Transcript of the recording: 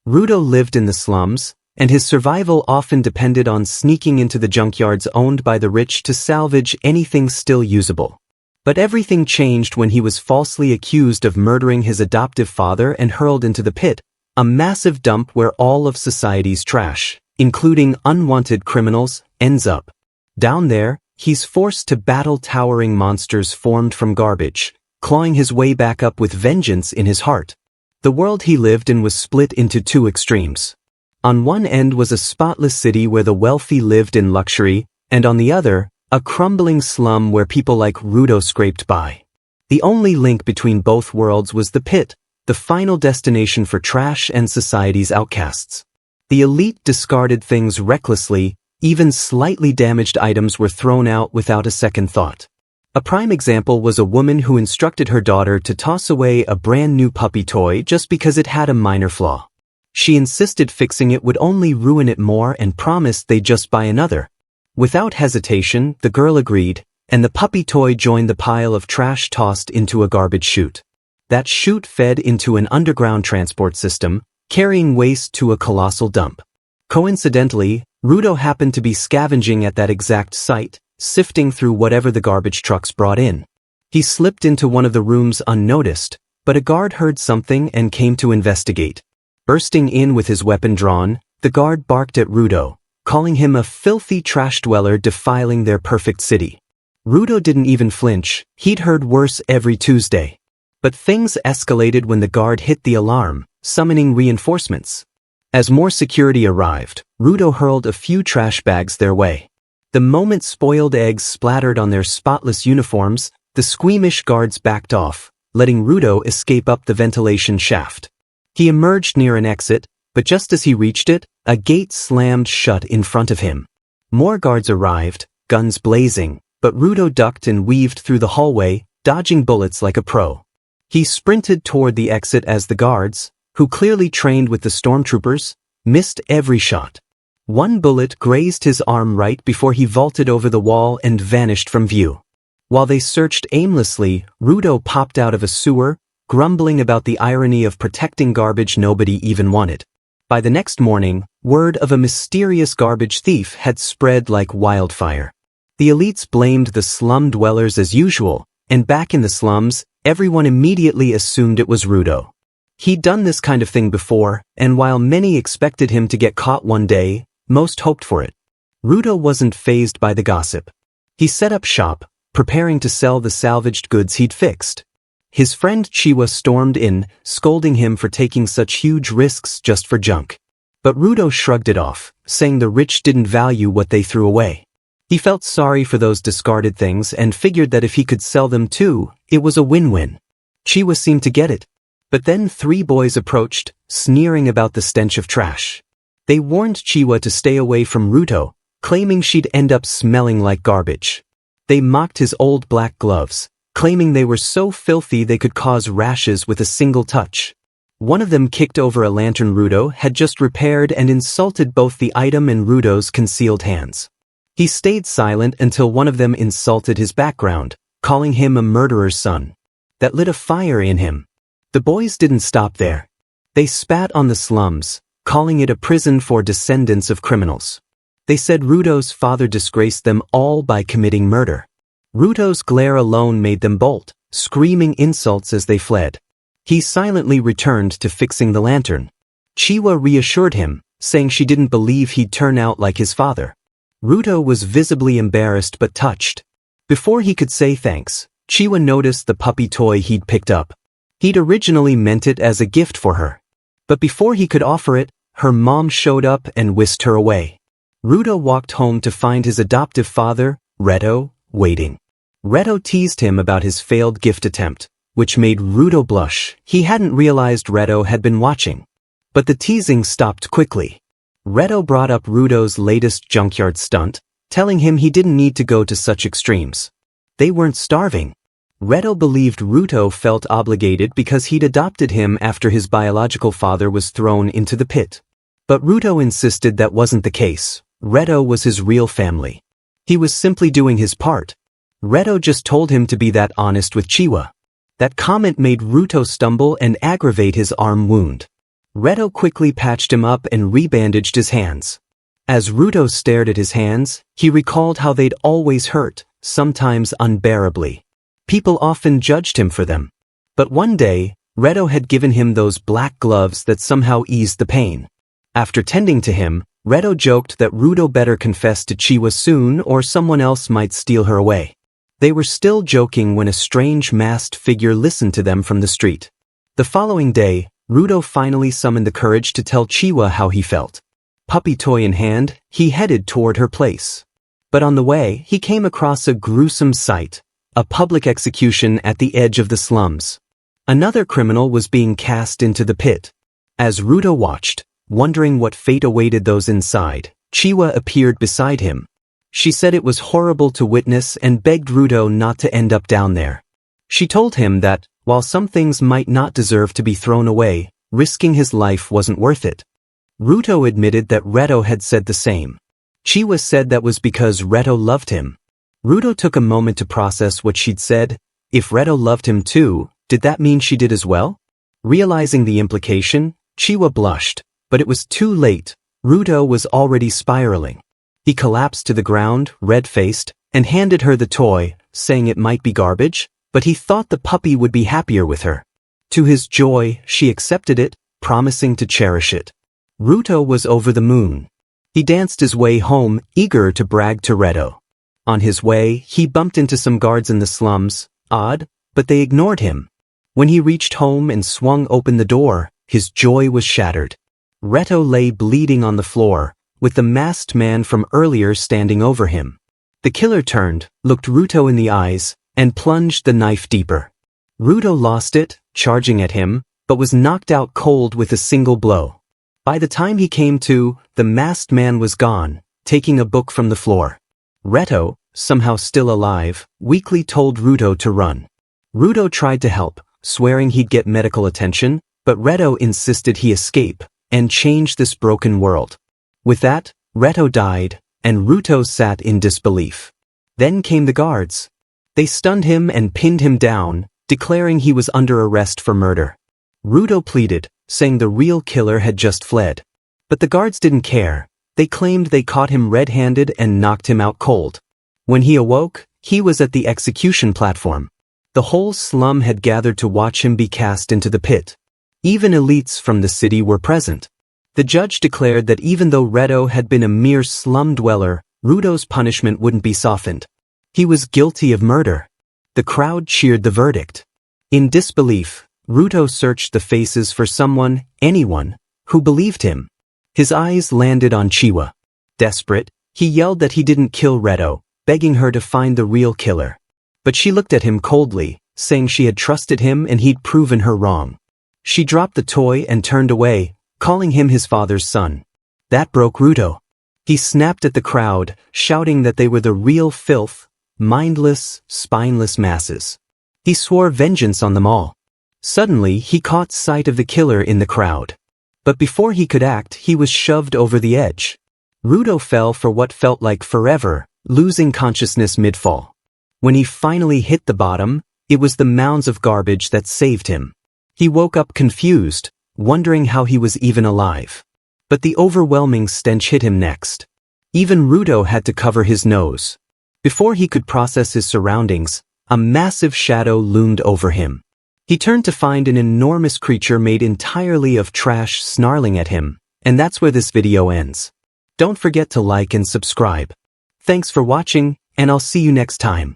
Rudo lived in the slums, and his survival often depended on sneaking into the junkyards owned by the rich to salvage anything still usable. But everything changed when he was falsely accused of murdering his adoptive father and hurled into the pit, a massive dump where all of society's trash, including unwanted criminals, ends up. Down there, he's forced to battle towering monsters formed from garbage, clawing his way back up with vengeance in his heart. The world he lived in was split into two extremes. On one end was a spotless city where the wealthy lived in luxury, and on the other, a crumbling slum where people like Rudo scraped by. The only link between both worlds was the pit, the final destination for trash and society's outcasts. The elite discarded things recklessly, even slightly damaged items were thrown out without a second thought. A prime example was a woman who instructed her daughter to toss away a brand new puppy toy just because it had a minor flaw. She insisted fixing it would only ruin it more and promised they'd just buy another. Without hesitation, the girl agreed, and the puppy toy joined the pile of trash tossed into a garbage chute. That chute fed into an underground transport system, carrying waste to a colossal dump. Coincidentally, Rudo happened to be scavenging at that exact site, sifting through whatever the garbage trucks brought in. He slipped into one of the rooms unnoticed, but a guard heard something and came to investigate. Bursting in with his weapon drawn, the guard barked at Rudo, calling him a filthy trash dweller defiling their perfect city. Rudo didn't even flinch, he'd heard worse every Tuesday. But things escalated when the guard hit the alarm, summoning reinforcements. As more security arrived, Rudo hurled a few trash bags their way. The moment spoiled eggs splattered on their spotless uniforms, the squeamish guards backed off, letting Rudo escape up the ventilation shaft. He emerged near an exit, but just as he reached it, a gate slammed shut in front of him. More guards arrived, guns blazing, but Rudo ducked and weaved through the hallway, dodging bullets like a pro. He sprinted toward the exit as the guards, who clearly trained with the stormtroopers, missed every shot. One bullet grazed his arm right before he vaulted over the wall and vanished from view. While they searched aimlessly, Rudo popped out of a sewer, grumbling about the irony of protecting garbage nobody even wanted. By the next morning, word of a mysterious garbage thief had spread like wildfire. The elites blamed the slum dwellers as usual, and back in the slums, everyone immediately assumed it was Rudo. He'd done this kind of thing before, and while many expected him to get caught one day, most hoped for it. Rudo wasn't fazed by the gossip. He set up shop, preparing to sell the salvaged goods he'd fixed. His friend Chiwa stormed in, scolding him for taking such huge risks just for junk. But Rudo shrugged it off, saying the rich didn't value what they threw away. He felt sorry for those discarded things and figured that if he could sell them too, it was a win-win. Chiwa seemed to get it. But then 3 boys approached, sneering about the stench of trash. They warned Chiwa to stay away from Rudo, claiming she'd end up smelling like garbage. They mocked his old black gloves, claiming they were so filthy they could cause rashes with a single touch. One of them kicked over a lantern Rudo had just repaired and insulted both the item and Rudo's concealed hands. He stayed silent until one of them insulted his background, calling him a murderer's son. That lit a fire in him. The boys didn't stop there. They spat on the slums, calling it a prison for descendants of criminals. They said Rudo's father disgraced them all by committing murder. Rudo's glare alone made them bolt, screaming insults as they fled. He silently returned to fixing the lantern. Chiwa reassured him, saying she didn't believe he'd turn out like his father. Rudo was visibly embarrassed but touched. Before he could say thanks, Chiwa noticed the puppy toy he'd picked up. He'd originally meant it as a gift for her. But before he could offer it, her mom showed up and whisked her away. Rudo walked home to find his adoptive father, Reto, waiting. Reto teased him about his failed gift attempt, which made Rudo blush. He hadn't realized Reto had been watching. But the teasing stopped quickly. Reto brought up Rudo's latest junkyard stunt, telling him he didn't need to go to such extremes. They weren't starving. Reto believed Rudo felt obligated because he'd adopted him after his biological father was thrown into the pit. But Rudo insisted that wasn't the case. Reto was his real family. He was simply doing his part. Reto just told him to be that honest with Chiwa. That comment made Rudo stumble and aggravate his arm wound. Reto quickly patched him up and rebandaged his hands. As Ruto stared at his hands, he recalled how they'd always hurt, sometimes unbearably. People often judged him for them. But one day, Reto had given him those black gloves that somehow eased the pain. After tending to him, Reto joked that Ruto better confess to Chiwa soon or someone else might steal her away. They were still joking when a strange masked figure listened to them from the street. The following day, Ruto finally summoned the courage to tell Chiwa how he felt. Puppy toy in hand, he headed toward her place. But on the way, he came across a gruesome sight, a public execution at the edge of the slums. Another criminal was being cast into the pit. As Ruto watched, wondering what fate awaited those inside, Chiwa appeared beside him. She said it was horrible to witness and begged Ruto not to end up down there. She told him that, while some things might not deserve to be thrown away, risking his life wasn't worth it. Ruto admitted that Reto had said the same. Chiwa said that was because Reto loved him. Ruto took a moment to process what she'd said. If Reto loved him too, did that mean she did as well? Realizing the implication, Chiwa blushed, but it was too late. Ruto was already spiraling. He collapsed to the ground, red-faced, and handed her the toy, saying it might be garbage, but he thought the puppy would be happier with her. To his joy, she accepted it, promising to cherish it. Ruto was over the moon. He danced his way home, eager to brag to Reto. On his way, he bumped into some guards in the slums, odd, but they ignored him. When he reached home and swung open the door, his joy was shattered. Reto lay bleeding on the floor, with the masked man from earlier standing over him. The killer turned, looked Ruto in the eyes, and plunged the knife deeper. Ruto lost it, charging at him, but was knocked out cold with a single blow. By the time he came to, the masked man was gone, taking a book from the floor. Reto, somehow still alive, weakly told Ruto to run. Ruto tried to help, swearing he'd get medical attention, but Reto insisted he escape and change this broken world. With that, Reto died, and Ruto sat in disbelief. Then came the guards. They stunned him and pinned him down, declaring he was under arrest for murder. Ruto pleaded, saying the real killer had just fled. But the guards didn't care. They claimed they caught him red-handed and knocked him out cold. When he awoke, he was at the execution platform. The whole slum had gathered to watch him be cast into the pit. Even elites from the city were present. The judge declared that even though Reto had been a mere slum dweller, Ruto's punishment wouldn't be softened. He was guilty of murder. The crowd cheered the verdict. In disbelief, Ruto searched the faces for someone, anyone, who believed him. His eyes landed on Chiwa. Desperate, he yelled that he didn't kill Reto, begging her to find the real killer. But she looked at him coldly, saying she had trusted him and he'd proven her wrong. She dropped the toy and turned away, calling him his father's son. That broke Ruto. He snapped at the crowd, shouting that they were the real filth, mindless, spineless masses. He swore vengeance on them all. Suddenly, he caught sight of the killer in the crowd. But before he could act, he was shoved over the edge. Ruto fell for what felt like forever, losing consciousness mid-fall. When he finally hit the bottom, it was the mounds of garbage that saved him. He woke up confused, wondering how he was even alive. But the overwhelming stench hit him next. Even Ruto had to cover his nose. Before he could process his surroundings, a massive shadow loomed over him. He turned to find an enormous creature made entirely of trash snarling at him, and that's where this video ends. Don't forget to like and subscribe. Thanks for watching, and I'll see you next time.